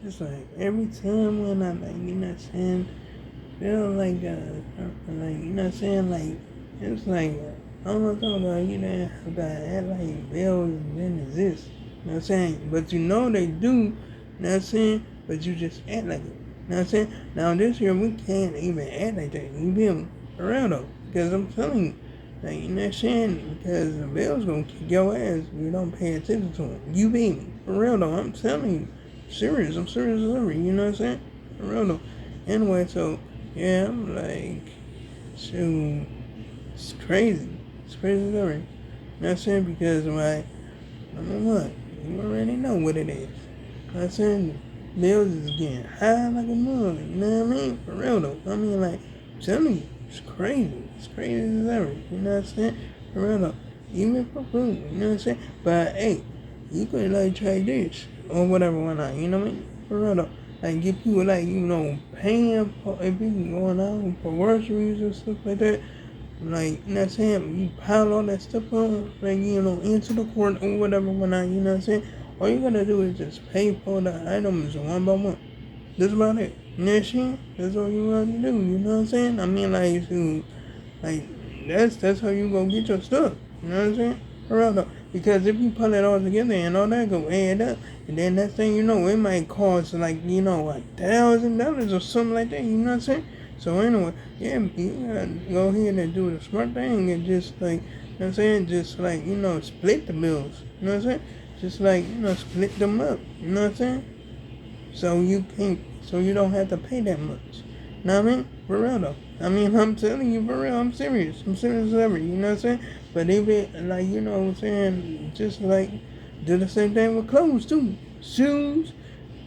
It's like every time when I like, you know what I'm saying, feel like, you know what I'm saying, like, it's like, I don't know what I'm talking about, you know, have to act like bills didn't exist, you know what I'm saying, but you know they do, you know what I'm saying, but you just act like it, you know what I'm saying. Now this year we can't even act like that, you feel me, for real though, because I'm telling you, like, you know what I'm saying, because the bills gonna kick your ass if you don't pay attention to them, you feel me, for real though, I'm telling you, serious, I'm serious as ever, you know what I'm saying, for real though. Anyway, so yeah, I'm like, shoot, it's crazy. It's crazy story. You know what I'm saying? Because my number one, you already know what it is. You know what I'm saying? Bills is getting high like a mug. You know what I mean? For real though. I mean, like, I'm telling you, it's crazy. It's crazy as ever. You know what I'm saying? For real though. Even for food. You know what I'm saying? But hey, you could like try this or whatever, why not? You know what I mean? For real though. Like get people like, you know, paying for if people going out for groceries and stuff like that. Like, you know what I'm saying? You pile all that stuff on, like, you know, into the court or whatever, whatnot, you know what I'm saying? All you gotta do is just pay for the items one by one. That's about it. You know what I'm saying? That's all you gotta do, you know what I'm saying? I mean, like, to, like, that's how you gonna get your stuff. You know what I'm saying? For real though. Because if you put it all together and all that go add up, and then next thing you know, it might cost like, you know, like $1,000 or something like that. You know what I'm saying? So anyway, yeah, you gotta go ahead and do the smart thing and just like, you know what I'm saying? Just like, you know, split the bills. You know what I'm saying? Just like, you know, split them up. You know what I'm saying? So you don't have to pay that much. Know what I mean? For real though. I mean, I'm telling you for real, I'm serious. I'm serious as ever, you know what I'm saying? But even, like, you know what I'm saying, just like, do the same thing with clothes too. Shoes,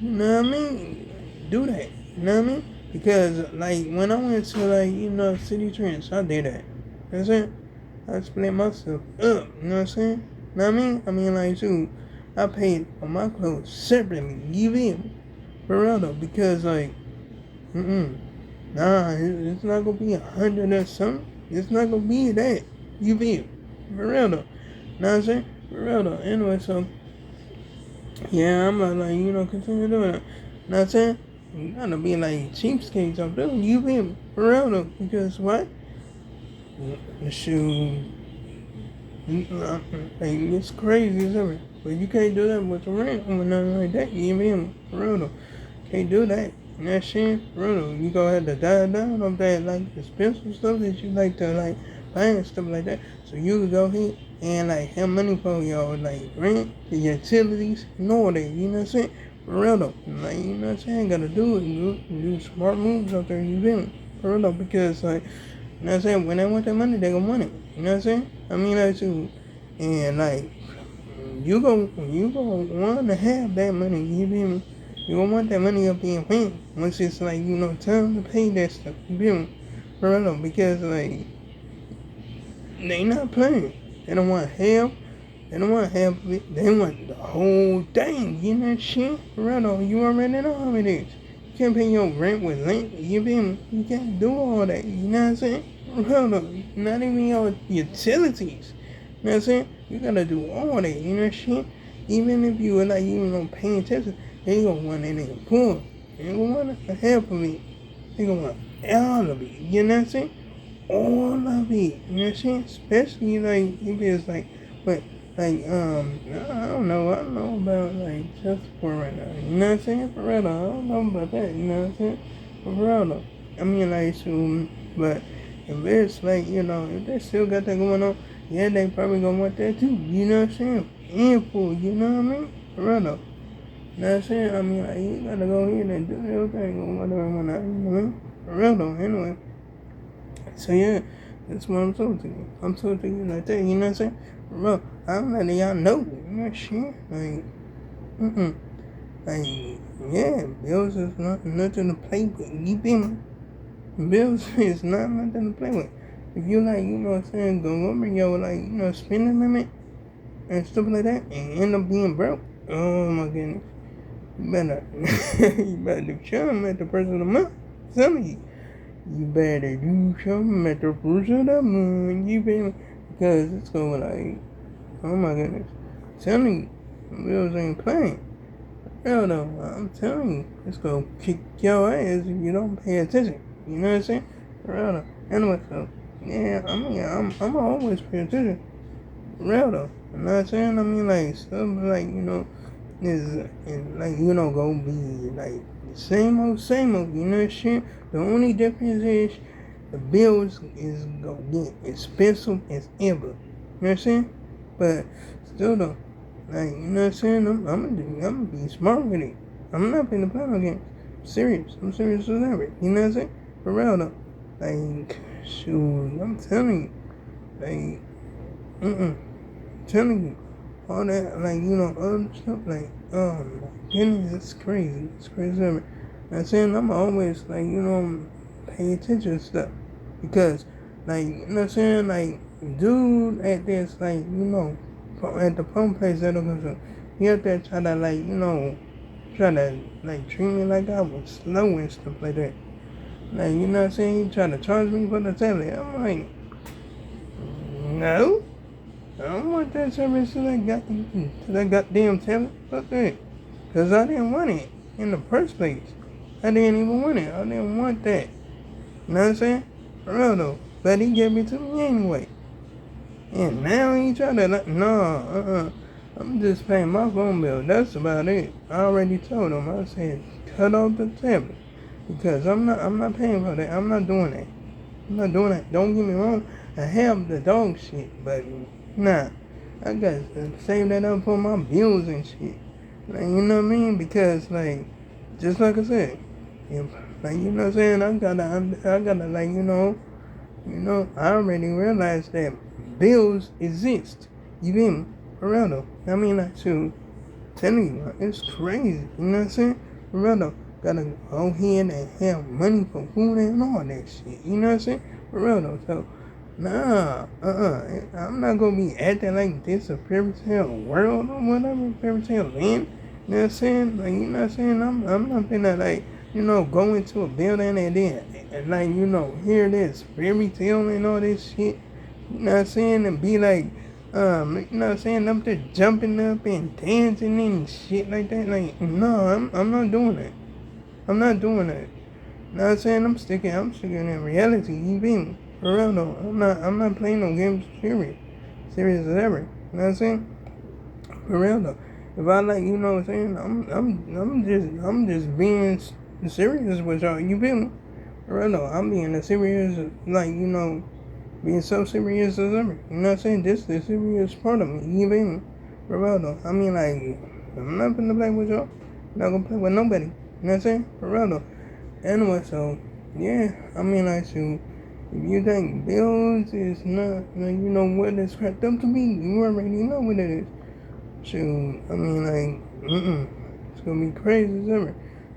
you know what I mean? Do that, you know what I mean? Because, like, when I went to, like, you know, City Trends, I did that. You know what I'm saying? I split myself up, you know what I'm saying? Know what I mean? I mean, like, shoot, I paid for my clothes separately, you feel me? For real though, because like, nah, it's not gonna be 100 or something. It's not gonna be that. You feel? For real though. Know what I'm saying? For real though. Anyway, so yeah, I'm gonna like, you know, continue doing it. Know what I'm saying? You gotta be like cheapskates up there. You feel? For real though, because what? The shoe, like, it's crazy as ever. But you can't do that with the rent or nothing like that. You feel? For real though. Can't do that. You know what I'm saying? For real, you gonna have to dial down on that like expensive stuff that you like to like buy and stuff like that. So you can go ahead and like have money for your like rent, your utilities, and all that. You know what I'm saying? For real though. Like, you know what I'm saying? Gotta do it. You do smart moves out there, you feel me? For real though, because like, you know what I'm saying, when they want that money, they gonna want it. You know what I'm saying? I mean like too, and like you gonna wanna have that money, you feel me? You don't want that money up in your once it's like, you know, time to pay that stuff. You feel me? For real, because like they not playing. They don't want half. They don't want half of it. They want the whole thing. You know that shit? For real, you already know how it is. You can't pay your rent with rent. You feel me? You can't do all that. You know what I'm saying? For real, not even your utilities. You know what I'm saying? You gotta do all that. You know shit? Even if you were like, you know, paying attention, they gonna want it in poor. They gonna want half of it. They gonna want all of it. You know what I'm saying? All of it. You know what I'm saying? Especially like if it's like, but like I don't know about like child support right now. You know what I'm saying? For real, I don't know about that. You know what I'm saying? For real though. I mean like so, but if it's like, you know, if they still got that going on, yeah, they probably gonna want that too. You know what I'm saying? And for, you know what I mean? For real though. You know what I'm saying? I mean, like, you gotta go ahead and do your thing or whatever, whatnot. You know what I mean? For real though. Anyway. So yeah, that's what I'm talking to you. I'm talking to you like that, you know what I'm saying? Bro, I'm letting y'all know, you know shit? Like, like, yeah, bills is not nothing to play with. You feel me? Bills is not nothing to play with. If you like, you know what I'm saying, go over your like, you know, spending limit and stuff like that and end up being broke. Oh my goodness. You better you better do something at the first of the month. Some of you. You better do something at the first of the month. You better, because it's going like, oh my goodness. I'm telling you, bills ain't playing. real though, I'm telling you, it's gonna kick your ass if you don't pay attention. You know what I'm saying? For real though. Anyway, so yeah, I mean, I'm always pay attention. For real though. You know what I'm saying? I mean, like stuff like is like gonna be like the same old. You know what I'm saying? The only difference is the bills is gonna get expensive as ever. You know what I'm saying? But still though. Like, you know what I'm saying? I'm gonna be smart with it. I'm not playing the final game. I'm serious as ever. You know what I'm saying? For real though. Like, shoot, I'm telling you. Like, I'm telling you. All that, like, other stuff, like, oh my goodness, it's crazy. It's crazy ever. I'm saying I'm always, like, pay attention to stuff. Because, like, you know what I'm saying? Like, dude at this, like, at the pump place that I'm going to, he up there try to, like, try to, like, treat me like I was slow and stuff like that. Like, you know what I'm saying? He tried to charge me for the tablet. I'm like, no. I don't want that service to that goddamn tablet. Fuck that. Because I didn't want it in the first place. I didn't even want it. I didn't want that. You know what I'm saying? For real though. But he gave it to me anyway. And now he trying to like, no, I'm just paying my phone bill. That's about it. I already told him. I said, cut off the tablet. Because I'm not paying for that. I'm not doing that. I'm not doing that. Don't get me wrong. I have the dog shit, but nah. I got to save that up for my bills and shit. Like, you know what I mean? Because, like, just like I said, like, you know what I'm saying? I gotta, like, I already realized that bills exist. You feel me? For real though. I mean, like, shoot, telling you, it's crazy. You know what I'm saying? For real though. Gotta go ahead and have money for food and all that shit. You know what I'm saying? For real though. So, nah, I'm not gonna be acting like this a fairy tale world or whatever, fairy tale land. You know what I'm saying? Like, you know what I'm saying? I'm not gonna, like, go into a building and then, and like, hear this fairy tale and all this shit. You know what I'm saying? And be like, you know what I'm saying? Up there jumping up and dancing and shit like that. Like, no, I'm not doing that. I'm not doing that. You know what I'm saying? I'm sticking in reality. You feel me? For real though. I'm not playing no games serious. Serious as ever. You know what I'm saying? For real though. If I like, you know what I'm saying? I'm just being serious with y'all. You feel me? For real though. I'm being as serious, like, being so serious as ever. You know what I'm saying? This is the serious part of me. You feel me? For real though. I mean, like, I'm not gonna play with y'all. I'm not gonna play with nobody. You know what I'm saying? For real though. Anyway, so, yeah. I mean, like, so, if you think bills is not, what it's cracked up to be, you already know what it is. So, I mean, like, it's gonna be crazy as ever.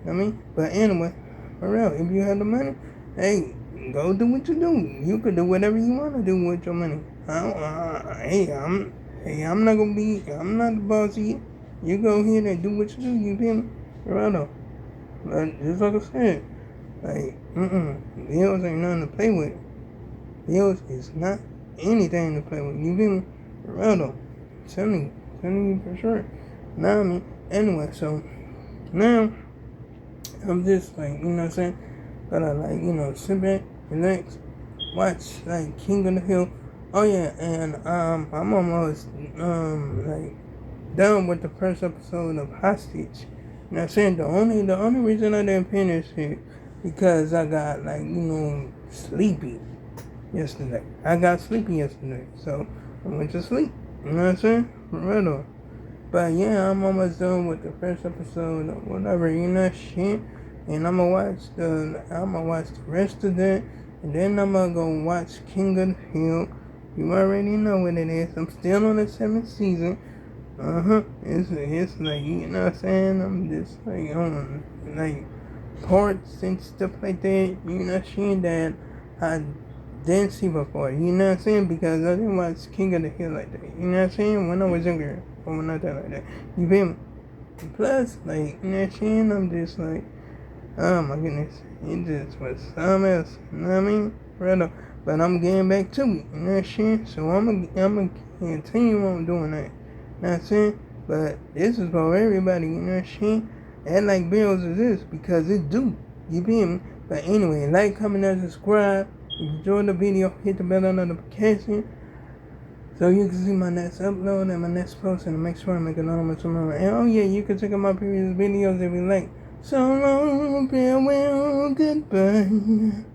I mean, but anyway, for real, if you have the money, hey, go do what you do. You could do whatever you want to do with your money. I'm not the boss of you. You go ahead and do what you do, you feel me? For real though. But just like I said, like, bills ain't nothing to play with. Bills is not anything to play with. You feel me? For real though. Telling you for sure. Now I mean, anyway, so now I'm just like, you know what I'm saying? Gotta like, sit back, relax, watch like King of the Hill. Oh yeah, and I'm almost like done with the first episode of Hostage. You know what I'm saying? The only reason I didn't finish it because I got like, sleepy yesterday. I got sleepy yesterday. So I went to sleep. You know what I'm saying? For real though. But yeah, I'm almost done with the first episode or whatever, shit. And I'm gonna watch the rest of that. And then I'm gonna go watch King of the Hill. You already know what it is. I'm still on the 7th season. It's like, you know what I'm saying? I'm just like on like parts and stuff like that, that I didn't see before, you know what I'm saying? Because I didn't watch King of the Hill like that, you know what I'm saying? When I was younger, or when I did like that, you feel me? Plus, like, you know what I'm saying? I'm just like, oh my goodness, it just was something else, you know what I mean? Rather, but I'm getting back to it, you know what I'm saying? So I'm gonna continue on doing that. You know what I'm saying? But this is for everybody, you know what I'm saying? act like bills exist because it do. You feel me? But anyway, like, comment, and subscribe. If you enjoyed the video, hit the bell notification so you can see my next upload and my next post, and make sure I make another one tomorrow. And oh yeah, you can check out my previous videos if you like. So long, farewell, goodbye.